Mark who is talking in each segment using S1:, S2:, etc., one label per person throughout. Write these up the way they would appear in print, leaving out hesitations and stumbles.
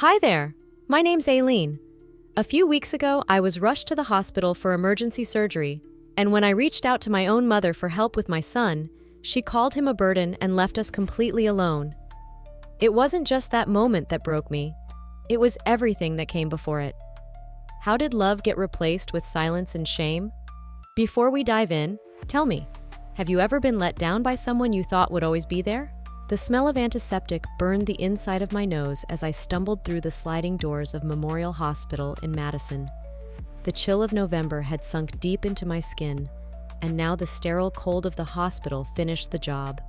S1: Hi there. My name's Aileen. A few weeks ago, I was rushed to the hospital for emergency surgery, and when I reached out to my own mother for help with my son, she called him a burden and left us completely alone. It wasn't just that moment that broke me. It was everything that came before it. How did love get replaced with silence and shame? Before we dive in, tell me, have you ever been let down by someone you thought would always be there? The smell of antiseptic burned the inside of my nose as I stumbled through the sliding doors of Memorial Hospital in Madison. The chill of November had sunk deep into my skin, and now the sterile cold of the hospital finished the job.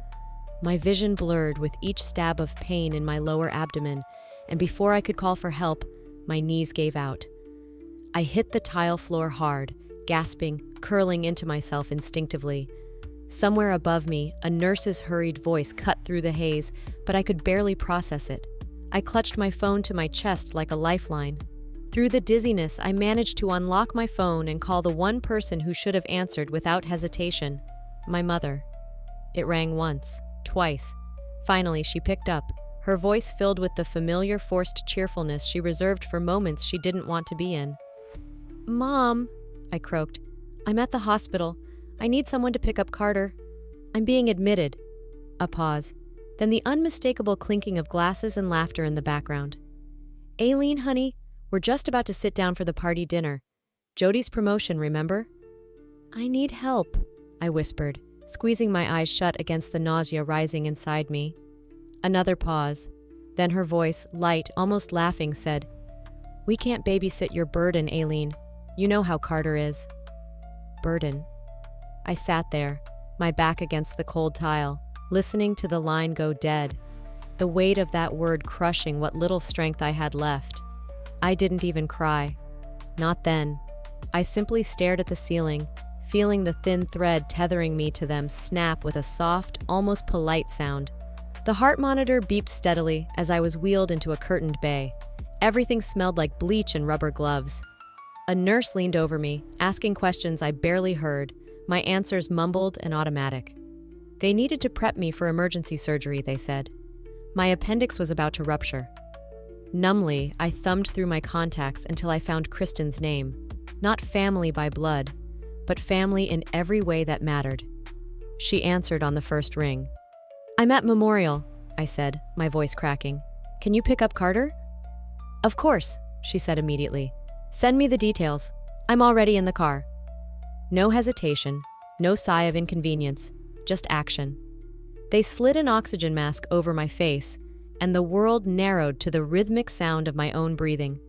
S1: My vision blurred with each stab of pain in my lower abdomen, and before I could call for help, my knees gave out. I hit the tile floor hard, gasping, curling into myself instinctively. Somewhere above me, a nurse's hurried voice cut through the haze, but I could barely process it. I clutched my phone to my chest like a lifeline. Through the dizziness, I managed to unlock my phone and call the one person who should have answered without hesitation, my mother. It rang once, twice. Finally, she picked up, her voice filled with the familiar forced cheerfulness she reserved for moments she didn't want to be in. "Mom," I croaked, "I'm at the hospital. I need someone to pick up Carter. I'm being admitted." A pause, then the unmistakable clinking of glasses and laughter in the background. "Aileen, honey, we're just about to sit down for the party dinner. Jody's promotion, remember?" "I need help," I whispered, squeezing my eyes shut against the nausea rising inside me. Another pause, then her voice, light, almost laughing, said, "We can't babysit your burden, Aileen. You know how Carter is." Burden. I sat there, my back against the cold tile, listening to the line go dead, the weight of that word crushing what little strength I had left. I didn't even cry. Not then. I simply stared at the ceiling, feeling the thin thread tethering me to them snap with a soft, almost polite sound. The heart monitor beeped steadily as I was wheeled into a curtained bay. Everything smelled like bleach and rubber gloves. A nurse leaned over me, asking questions I barely heard, my answers mumbled and automatic. They needed to prep me for emergency surgery, they said. My appendix was about to rupture. Numbly, I thumbed through my contacts until I found Kristen's name. Not family by blood, but family in every way that mattered. She answered on the first ring. "I'm at Memorial," I said, my voice cracking. "Can you pick up Carter?" "Of course," she said immediately. "Send me the details. I'm already in the car." No hesitation, no sigh of inconvenience, just action. They slid an oxygen mask over my face, and the world narrowed to the rhythmic sound of my own breathing.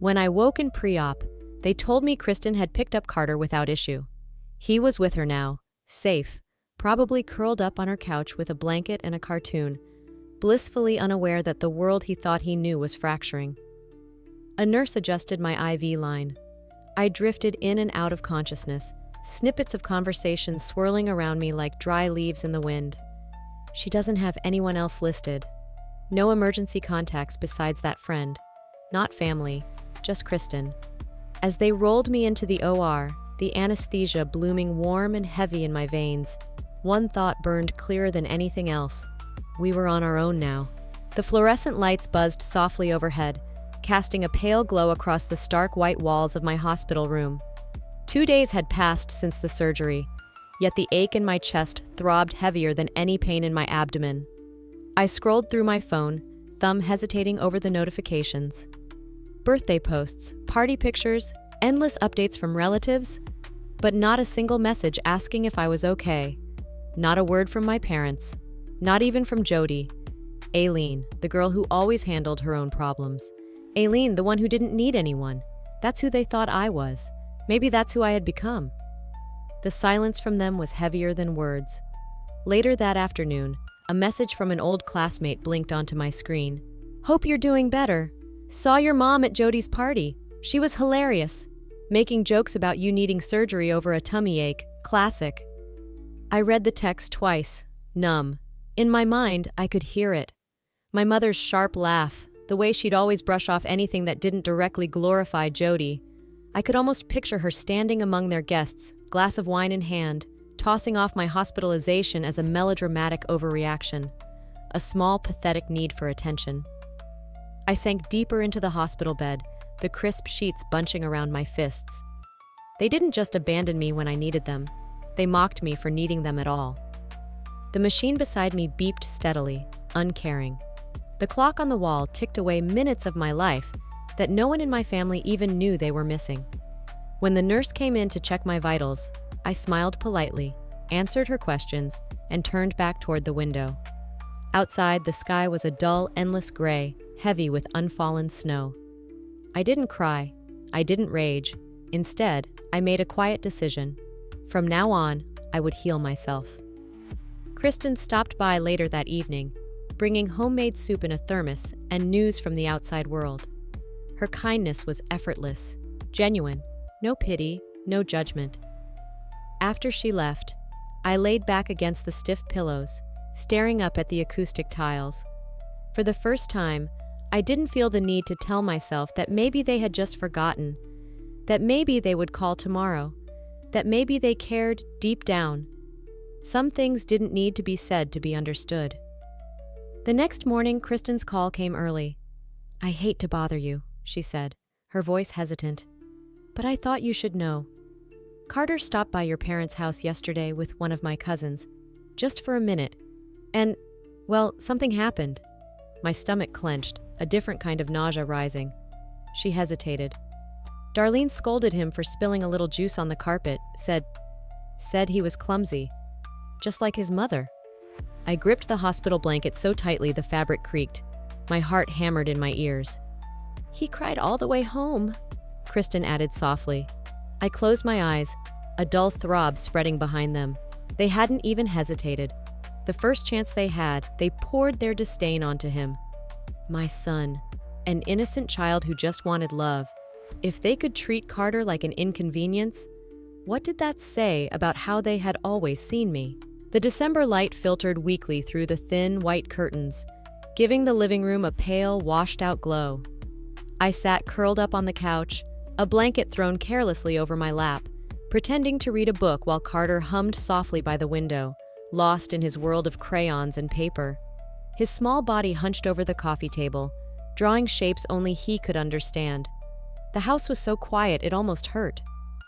S1: When I woke in pre-op, they told me Kristen had picked up Carter without issue. He was with her now, safe, probably curled up on her couch with a blanket and a cartoon, blissfully unaware that the world he thought he knew was fracturing. A nurse adjusted my IV line. I drifted in and out of consciousness, snippets of conversation swirling around me like dry leaves in the wind. She doesn't have anyone else listed. No emergency contacts besides that friend. Not family, just Kristen. As they rolled me into the OR, the anesthesia blooming warm and heavy in my veins, one thought burned clearer than anything else. We were on our own now. The fluorescent lights buzzed softly overhead, casting a pale glow across the stark white walls of my hospital room. 2 days had passed since the surgery, yet the ache in my chest throbbed heavier than any pain in my abdomen. I scrolled through my phone, thumb hesitating over the notifications. Birthday posts, party pictures, endless updates from relatives, but not a single message asking if I was okay. Not a word from my parents, not even from Jody. Aileen, the girl who always handled her own problems. Aileen, the one who didn't need anyone. That's who they thought I was. Maybe that's who I had become. The silence from them was heavier than words. Later that afternoon, a message from an old classmate blinked onto my screen. "Hope you're doing better. Saw your mom at Jody's party. She was hilarious. Making jokes about you needing surgery over a tummy ache. Classic." I read the text twice, numb. In my mind, I could hear it. My mother's sharp laugh, the way she'd always brush off anything that didn't directly glorify Jody. I could almost picture her standing among their guests, glass of wine in hand, tossing off my hospitalization as a melodramatic overreaction, a small, pathetic need for attention. I sank deeper into the hospital bed, the crisp sheets bunching around my fists. They didn't just abandon me when I needed them. They mocked me for needing them at all. The machine beside me beeped steadily, uncaring. The clock on the wall ticked away minutes of my life that no one in my family even knew they were missing. When the nurse came in to check my vitals, I smiled politely, answered her questions, and turned back toward the window. Outside, the sky was a dull, endless gray, heavy with unfallen snow. I didn't cry. I didn't rage. Instead, I made a quiet decision. From now on, I would heal myself. Kristen stopped by later that evening, bringing homemade soup in a thermos and news from the outside world. Her kindness was effortless, genuine, no pity, no judgment. After she left, I laid back against the stiff pillows, staring up at the acoustic tiles. For the first time, I didn't feel the need to tell myself that maybe they had just forgotten, that maybe they would call tomorrow, that maybe they cared deep down. Some things didn't need to be said to be understood. The next morning, Kristen's call came early. "I hate to bother you," she said, her voice hesitant, "but I thought you should know. Carter stopped by your parents' house yesterday with one of my cousins, just for a minute, and, well, something happened." My stomach clenched, a different kind of nausea rising. She hesitated. "Darlene scolded him for spilling a little juice on the carpet, said he was clumsy, just like his mother." I gripped the hospital blanket so tightly the fabric creaked. My heart hammered in my ears. "He cried all the way home," Kristen added softly. I closed my eyes, a dull throb spreading behind them. They hadn't even hesitated. The first chance they had, they poured their disdain onto him. My son, an innocent child who just wanted love. If they could treat Carter like an inconvenience, what did that say about how they had always seen me? The December light filtered weakly through the thin, white curtains, giving the living room a pale, washed-out glow. I sat curled up on the couch, a blanket thrown carelessly over my lap, pretending to read a book while Carter hummed softly by the window, lost in his world of crayons and paper. His small body hunched over the coffee table, drawing shapes only he could understand. The house was so quiet it almost hurt.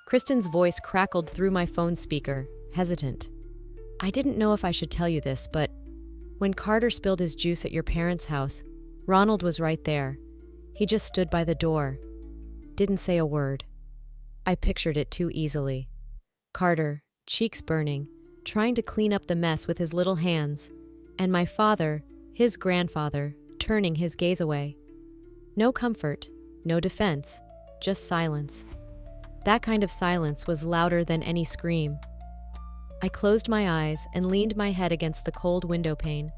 S1: Kristen's voice crackled through my phone speaker, hesitant. "I didn't know if I should tell you this, but when Carter spilled his juice at your parents' house, Ronald was right there. He just stood by the door. Didn't say a word." I pictured it too easily. Carter, cheeks burning, trying to clean up the mess with his little hands, and my father, his grandfather, turning his gaze away. No comfort, no defense, just silence. That kind of silence was louder than any scream. I closed my eyes and leaned my head against the cold window pane,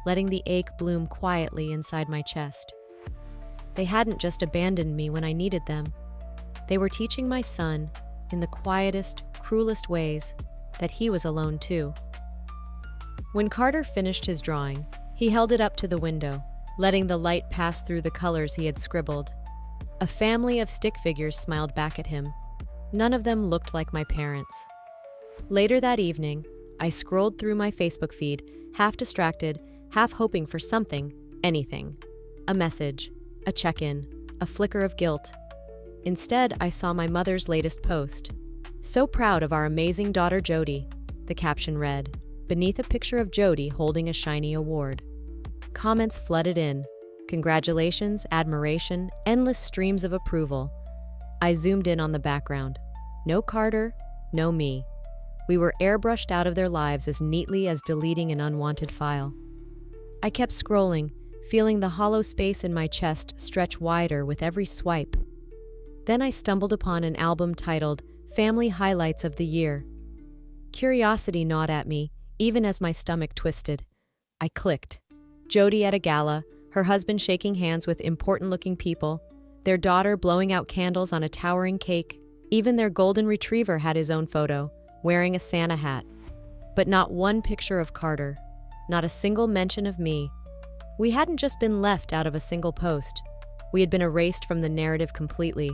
S1: letting the ache bloom quietly inside my chest. They hadn't just abandoned me when I needed them. They were teaching my son, in the quietest, cruelest ways, that he was alone too. When Carter finished his drawing, he held it up to the window, letting the light pass through the colors he had scribbled. A family of stick figures smiled back at him. None of them looked like my parents. Later that evening, I scrolled through my Facebook feed, half distracted, half hoping for something, anything. A message, a check-in, a flicker of guilt. Instead, I saw my mother's latest post. "So proud of our amazing daughter Jody," the caption read, beneath a picture of Jody holding a shiny award. Comments flooded in. Congratulations, admiration, endless streams of approval. I zoomed in on the background. No Carter, no me. We were airbrushed out of their lives as neatly as deleting an unwanted file. I kept scrolling, feeling the hollow space in my chest stretch wider with every swipe. Then I stumbled upon an album titled Family Highlights of the Year. Curiosity gnawed at me, even as my stomach twisted. I clicked. Jody at a gala, her husband shaking hands with important-looking people, their daughter blowing out candles on a towering cake. Even their golden retriever had his own photo, wearing a Santa hat. But not one picture of Carter, not a single mention of me. We hadn't just been left out of a single post. We had been erased from the narrative completely.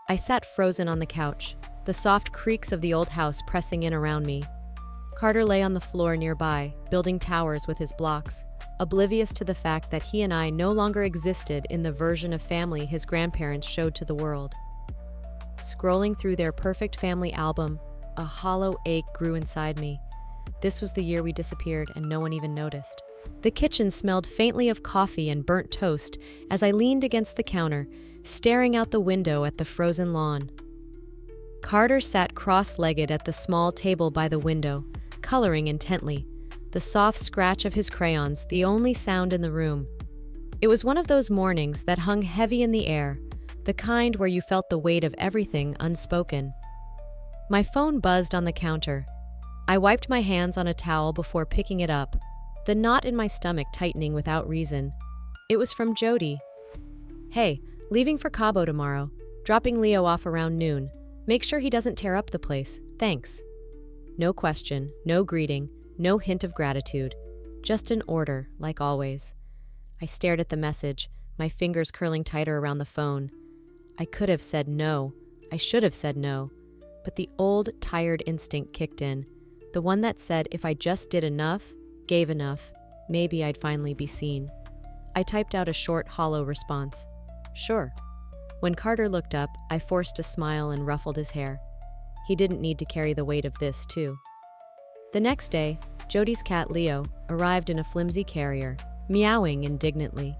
S1: I sat frozen on the couch, the soft creaks of the old house pressing in around me. Carter lay on the floor nearby, building towers with his blocks, oblivious to the fact that he and I no longer existed in the version of family his grandparents showed to the world. Scrolling through their perfect family album, a hollow ache grew inside me. This was the year we disappeared and no one even noticed. The kitchen smelled faintly of coffee and burnt toast as I leaned against the counter, staring out the window at the frozen lawn. Carter sat cross-legged at the small table by the window, coloring intently, the soft scratch of his crayons the only sound in the room. It was one of those mornings that hung heavy in the air, the kind where you felt the weight of everything unspoken. My phone buzzed on the counter. I wiped my hands on a towel before picking it up, the knot in my stomach tightening without reason. It was from Jody. "Hey, leaving for Cabo tomorrow. Dropping Leo off around noon. Make sure he doesn't tear up the place. Thanks." No question, no greeting, no hint of gratitude. Just an order, like always. I stared at the message, my fingers curling tighter around the phone. I could have said no. I should have said no. But the old, tired instinct kicked in. The one that said if I just did enough, gave enough, maybe I'd finally be seen. I typed out a short, hollow response. Sure. When Carter looked up, I forced a smile and ruffled his hair. He didn't need to carry the weight of this, too. The next day, Jody's cat Leo arrived in a flimsy carrier, meowing indignantly.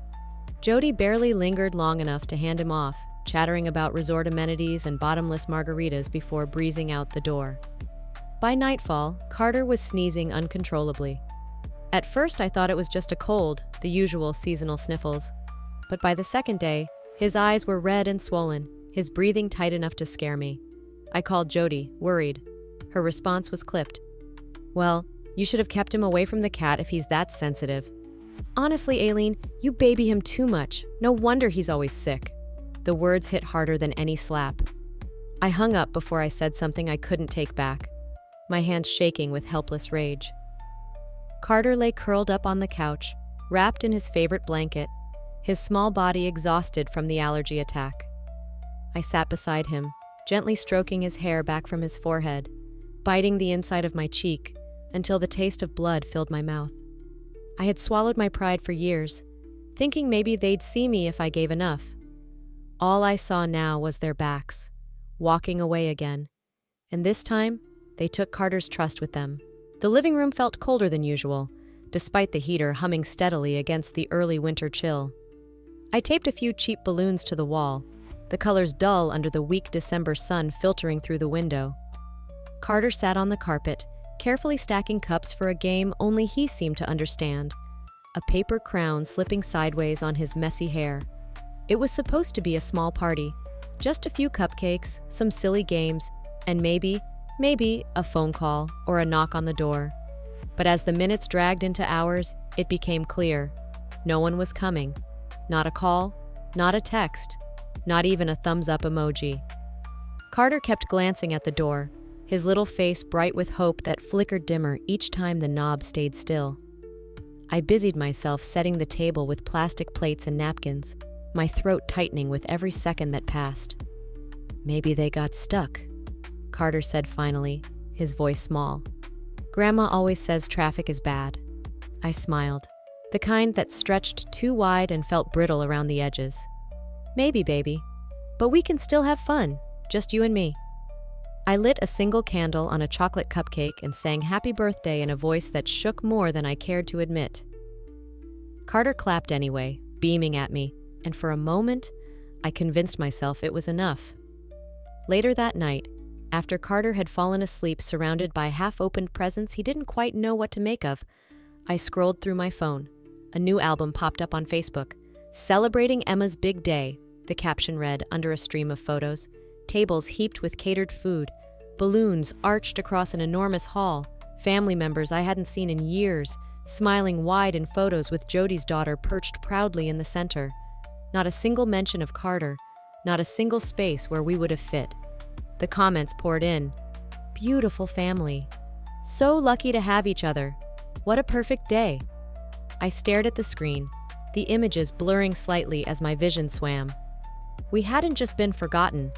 S1: Jody barely lingered long enough to hand him off, chattering about resort amenities and bottomless margaritas before breezing out the door. By nightfall, Carter was sneezing uncontrollably. At first, I thought it was just a cold, the usual seasonal sniffles. But by the second day, his eyes were red and swollen, his breathing tight enough to scare me. I called Jody, worried. Her response was clipped. "Well, you should have kept him away from the cat if he's that sensitive." "Honestly, Aileen, you baby him too much. No wonder he's always sick." The words hit harder than any slap. I hung up before I said something I couldn't take back, my hands shaking with helpless rage. Carter lay curled up on the couch, wrapped in his favorite blanket, his small body exhausted from the allergy attack. I sat beside him, gently stroking his hair back from his forehead, biting the inside of my cheek until the taste of blood filled my mouth. I had swallowed my pride for years, thinking maybe they'd see me if I gave enough. All I saw now was their backs, walking away again, and this time, they took Carter's trust with them. The living room felt colder than usual, despite the heater humming steadily against the early winter chill. I taped a few cheap balloons to the wall, the colors dull under the weak December sun filtering through the window. Carter sat on the carpet, carefully stacking cups for a game only he seemed to understand, a paper crown slipping sideways on his messy hair. It was supposed to be a small party, just a few cupcakes, some silly games, and maybe a phone call or a knock on the door. But as the minutes dragged into hours, it became clear. No one was coming. Not a call, not a text, not even a thumbs-up emoji. Carter kept glancing at the door, his little face bright with hope that flickered dimmer each time the knob stayed still. I busied myself setting the table with plastic plates and napkins, my throat tightening with every second that passed. "Maybe they got stuck," Carter said finally, his voice small. "Grandma always says traffic is bad." I smiled, the kind that stretched too wide and felt brittle around the edges. "Maybe, baby. But we can still have fun, just you and me." I lit a single candle on a chocolate cupcake and sang happy birthday in a voice that shook more than I cared to admit. Carter clapped anyway, beaming at me, and for a moment, I convinced myself it was enough. Later that night, after Carter had fallen asleep surrounded by half-opened presents he didn't quite know what to make of, I scrolled through my phone. A new album popped up on Facebook. "Celebrating Emma's Big Day," the caption read under a stream of photos. Tables heaped with catered food, balloons arched across an enormous hall, family members I hadn't seen in years, smiling wide in photos with Jody's daughter perched proudly in the center. Not a single mention of Carter, not a single space where we would have fit. The comments poured in. "Beautiful family. So lucky to have each other. What a perfect day." I stared at the screen, the images blurring slightly as my vision swam. We hadn't just been forgotten,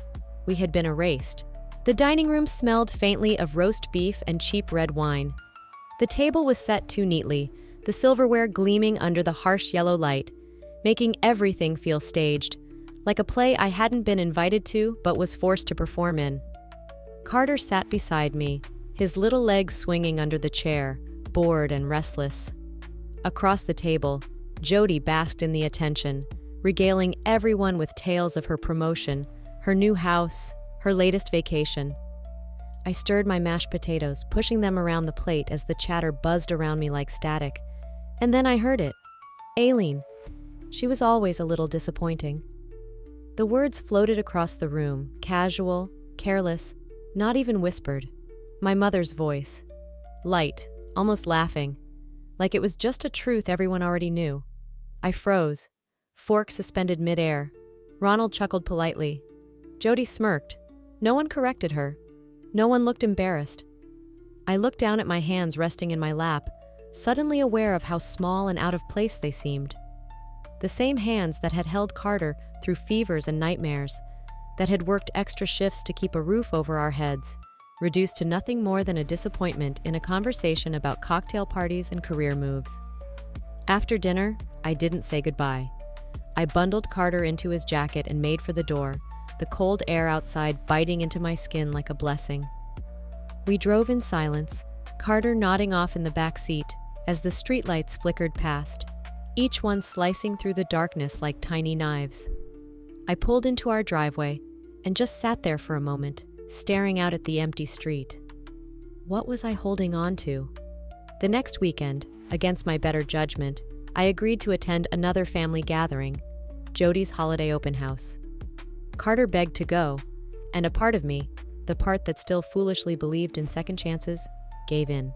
S1: we had been erased. The dining room smelled faintly of roast beef and cheap red wine. The table was set too neatly, the silverware gleaming under the harsh yellow light, making everything feel staged, like a play I hadn't been invited to but was forced to perform in. Carter sat beside me, his little legs swinging under the chair, bored and restless. Across the table, Jody basked in the attention, regaling everyone with tales of her promotion, her new house, her latest vacation. I stirred my mashed potatoes, pushing them around the plate as the chatter buzzed around me like static. And then I heard it. Aileen. She was always a little disappointing. The words floated across the room, casual, careless, not even whispered. My mother's voice. Light, almost laughing, like it was just a truth everyone already knew. I froze, fork suspended midair. Ronald chuckled politely. Jody smirked. No one corrected her. No one looked embarrassed. I looked down at my hands resting in my lap, suddenly aware of how small and out of place they seemed. The same hands that had held Carter through fevers and nightmares, that had worked extra shifts to keep a roof over our heads, reduced to nothing more than a disappointment in a conversation about cocktail parties and career moves. After dinner, I didn't say goodbye. I bundled Carter into his jacket and made for the door, the cold air outside biting into my skin like a blessing. We drove in silence, Carter nodding off in the back seat as the streetlights flickered past, each one slicing through the darkness like tiny knives. I pulled into our driveway and just sat there for a moment, staring out at the empty street. What was I holding on to? The next weekend, against my better judgment, I agreed to attend another family gathering, Jody's holiday open house. Carter begged to go, and a part of me, the part that still foolishly believed in second chances, gave in.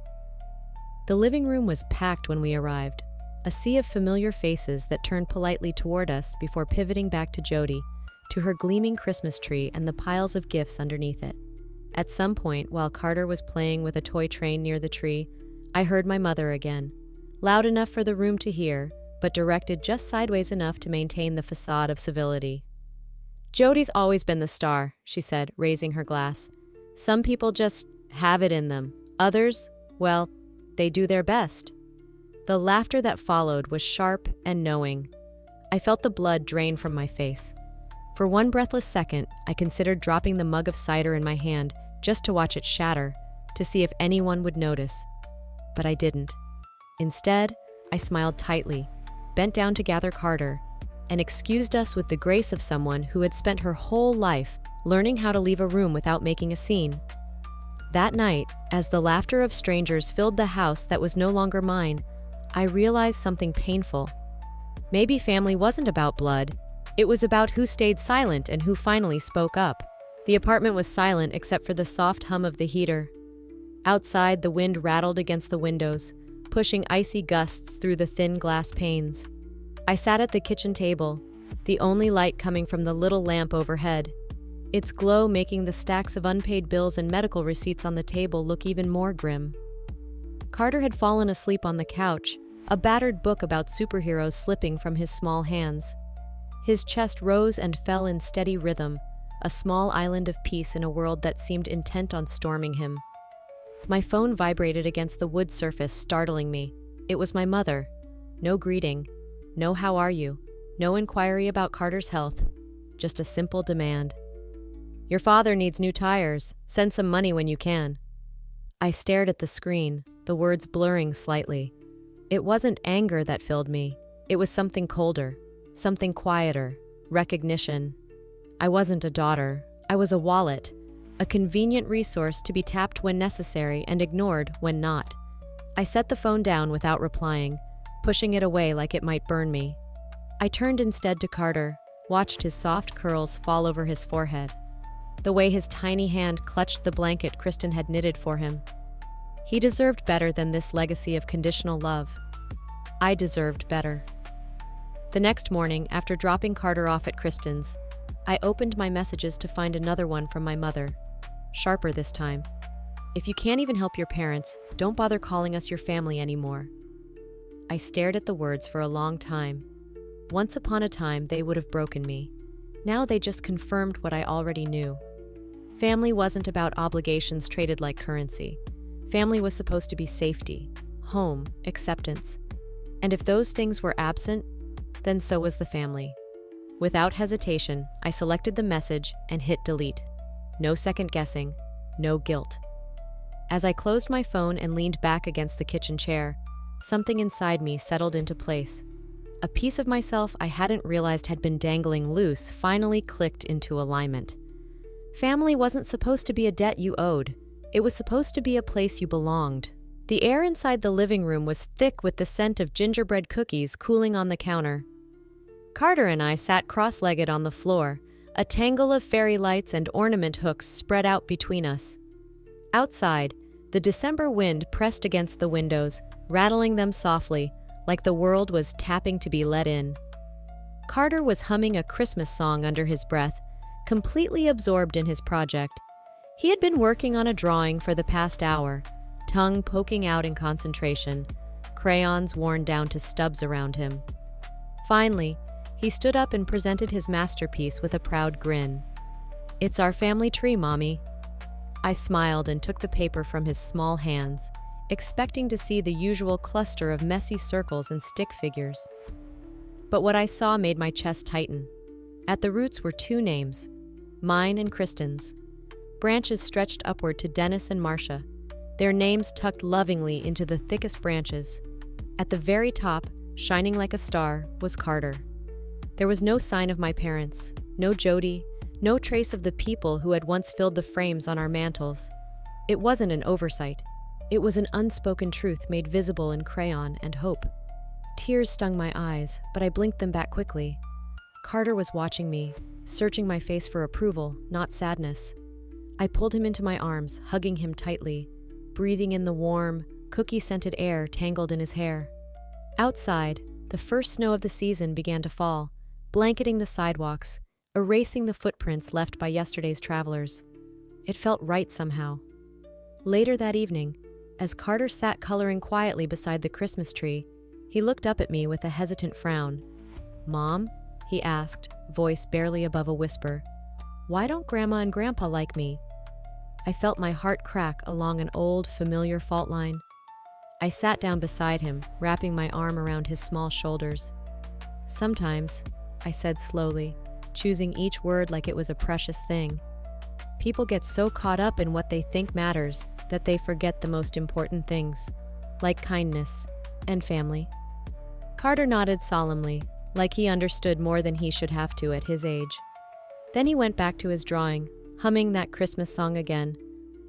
S1: The living room was packed when we arrived, a sea of familiar faces that turned politely toward us before pivoting back to Jody, to her gleaming Christmas tree and the piles of gifts underneath it. At some point, while Carter was playing with a toy train near the tree, I heard my mother again, loud enough for the room to hear, but directed just sideways enough to maintain the facade of civility. Jody's always been the star, she said, raising her glass. Some people just have it in them. Others, well, they do their best. The laughter that followed was sharp and knowing. I felt the blood drain from my face. For one breathless second, I considered dropping the mug of cider in my hand just to watch it shatter, to see if anyone would notice. But I didn't. Instead, I smiled tightly, bent down to gather Carter, and excused us with the grace of someone who had spent her whole life learning how to leave a room without making a scene. That night, as the laughter of strangers filled the house that was no longer mine, I realized something painful. Maybe family wasn't about blood. It was about who stayed silent and who finally spoke up. The apartment was silent except for the soft hum of the heater. Outside, the wind rattled against the windows, pushing icy gusts through the thin glass panes. I sat at the kitchen table, the only light coming from the little lamp overhead, its glow making the stacks of unpaid bills and medical receipts on the table look even more grim. Carter had fallen asleep on the couch, a battered book about superheroes slipping from his small hands. His chest rose and fell in steady rhythm, a small island of peace in a world that seemed intent on storming him. My phone vibrated against the wood surface, startling me. It was my mother. No greeting. No how are you. No inquiry about Carter's health. Just a simple demand. Your father needs new tires. Send some money when you can. I stared at the screen, the words blurring slightly. It wasn't anger that filled me. It was something colder, something quieter, recognition. I wasn't a daughter. I was a wallet, a convenient resource to be tapped when necessary and ignored when not. I set the phone down without replying, pushing it away like it might burn me. I turned instead to Carter, watched his soft curls fall over his forehead, the way his tiny hand clutched the blanket Kristen had knitted for him. He deserved better than this legacy of conditional love. I deserved better. The next morning, after dropping Carter off at Kristen's, I opened my messages to find another one from my mother. Sharper this time. If you can't even help your parents, don't bother calling us your family anymore. I stared at the words for a long time. Once upon a time, they would have broken me. Now they just confirmed what I already knew. Family wasn't about obligations traded like currency. Family was supposed to be safety, home, acceptance. And if those things were absent, then so was the family. Without hesitation, I selected the message and hit delete. No second guessing, no guilt. As I closed my phone and leaned back against the kitchen chair, something inside me settled into place. A piece of myself I hadn't realized had been dangling loose finally clicked into alignment. Family wasn't supposed to be a debt you owed. It was supposed to be a place you belonged. The air inside the living room was thick with the scent of gingerbread cookies cooling on the counter. Carter and I sat cross-legged on the floor, a tangle of fairy lights and ornament hooks spread out between us. Outside, the December wind pressed against the windows, rattling them softly, like the world was tapping to be let in. Carter was humming a Christmas song under his breath, completely absorbed in his project. He had been working on a drawing for the past hour, tongue poking out in concentration, crayons worn down to stubs around him. Finally, he stood up and presented his masterpiece with a proud grin. "It's our family tree, Mommy." I smiled and took the paper from his small hands, expecting to see the usual cluster of messy circles and stick figures. But what I saw made my chest tighten. At the roots were two names, mine and Kristen's. Branches stretched upward to Dennis and Marcia, their names tucked lovingly into the thickest branches. At the very top, shining like a star, was Carter. There was no sign of my parents, no Jody, no trace of the people who had once filled the frames on our mantels. It wasn't an oversight. It was an unspoken truth made visible in crayon and hope. Tears stung my eyes, but I blinked them back quickly. Carter was watching me, searching my face for approval, not sadness. I pulled him into my arms, hugging him tightly, breathing in the warm, cookie-scented air tangled in his hair. Outside, the first snow of the season began to fall, blanketing the sidewalks, erasing the footprints left by yesterday's travelers. It felt right somehow. Later that evening, as Carter sat coloring quietly beside the Christmas tree, he looked up at me with a hesitant frown. "Mom?" he asked, voice barely above a whisper. "Why don't Grandma and Grandpa like me?" I felt my heart crack along an old, familiar fault line. I sat down beside him, wrapping my arm around his small shoulders. "Sometimes," I said slowly, choosing each word like it was a precious thing. "People get so caught up in what they think matters that they forget the most important things, like kindness and family." Carter nodded solemnly, like he understood more than he should have to at his age. Then he went back to his drawing, humming that Christmas song again,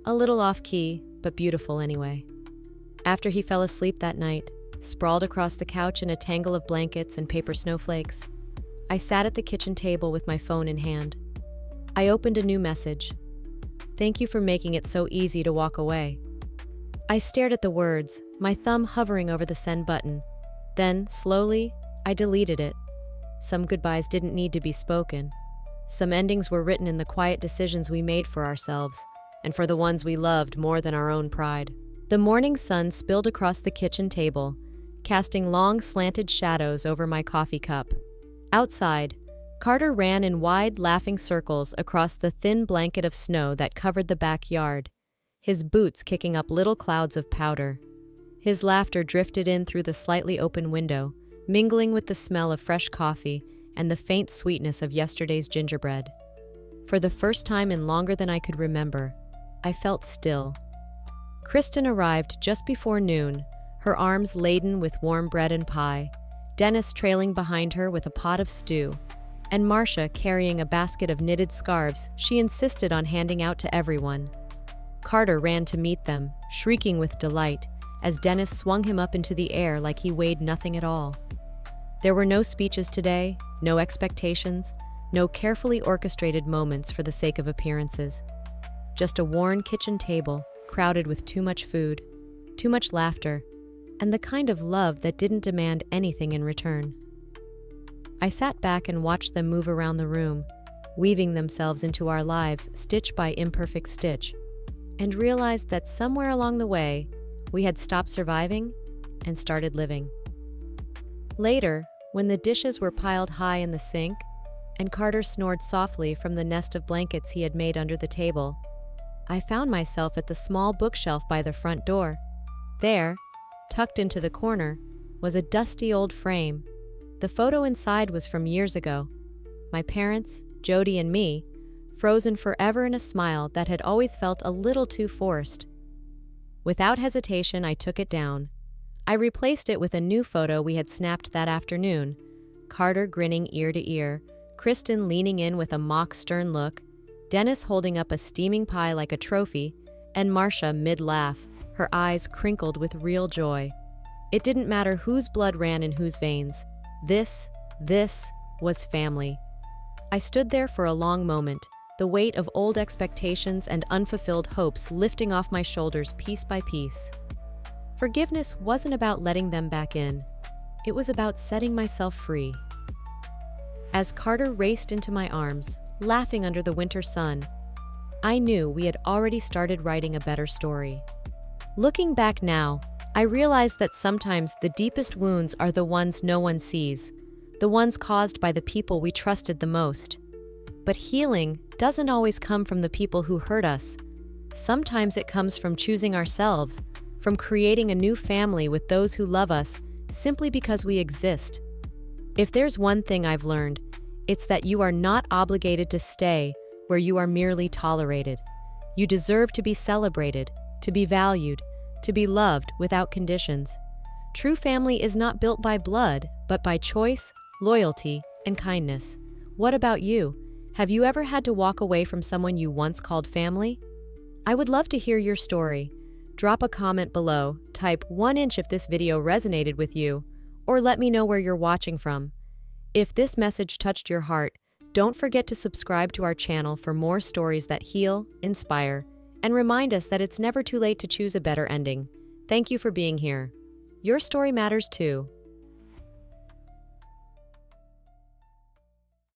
S1: a little off-key, but beautiful anyway. After he fell asleep that night, sprawled across the couch in a tangle of blankets and paper snowflakes, I sat at the kitchen table with my phone in hand. I opened a new message. "Thank you for making it so easy to walk away." I stared at the words, my thumb hovering over the send button. Then, slowly, I deleted it. Some goodbyes didn't need to be spoken. Some endings were written in the quiet decisions we made for ourselves, and for the ones we loved more than our own pride. The morning sun spilled across the kitchen table, casting long slanted shadows over my coffee cup. Outside, Carter ran in wide, laughing circles across the thin blanket of snow that covered the backyard, his boots kicking up little clouds of powder. His laughter drifted in through the slightly open window, mingling with the smell of fresh coffee and the faint sweetness of yesterday's gingerbread. For the first time in longer than I could remember, I felt still. Kristen arrived just before noon, her arms laden with warm bread and pie, Dennis trailing behind her with a pot of stew, and Marcia carrying a basket of knitted scarves she insisted on handing out to everyone. Carter ran to meet them, shrieking with delight, as Dennis swung him up into the air like he weighed nothing at all. There were no speeches today, no expectations, no carefully orchestrated moments for the sake of appearances. Just a worn kitchen table, crowded with too much food, too much laughter, and the kind of love that didn't demand anything in return. I sat back and watched them move around the room, weaving themselves into our lives stitch by imperfect stitch, and realized that somewhere along the way, we had stopped surviving and started living. Later, when the dishes were piled high in the sink, and Carter snored softly from the nest of blankets he had made under the table, I found myself at the small bookshelf by the front door. There, tucked into the corner, was a dusty old frame. The photo inside was from years ago. My parents, Jody and me, frozen forever in a smile that had always felt a little too forced. Without hesitation, I took it down. I replaced it with a new photo we had snapped that afternoon. Carter grinning ear to ear, Kristen leaning in with a mock stern look, Dennis holding up a steaming pie like a trophy, and Marcia mid-laugh, her eyes crinkled with real joy. It didn't matter whose blood ran in whose veins. This was family. I stood there for a long moment, the weight of old expectations and unfulfilled hopes lifting off my shoulders piece by piece. Forgiveness wasn't about letting them back in. It was about setting myself free. As Carter raced into my arms, laughing under the winter sun, I knew we had already started writing a better story. Looking back now, I realized that sometimes the deepest wounds are the ones no one sees, the ones caused by the people we trusted the most. But healing doesn't always come from the people who hurt us. Sometimes it comes from choosing ourselves, from creating a new family with those who love us simply because we exist. If there's one thing I've learned, it's that you are not obligated to stay where you are merely tolerated. You deserve to be celebrated, to be valued, to be loved without conditions. True family is not built by blood, but by choice, loyalty, and kindness. What about you? Have you ever had to walk away from someone you once called family? I would love to hear your story. Drop a comment below, type 1" if this video resonated with you, or let me know where you're watching from. If this message touched your heart, don't forget to subscribe to our channel for more stories that heal, inspire, and remind us that it's never too late to choose a better ending. Thank you for being here. Your story matters too.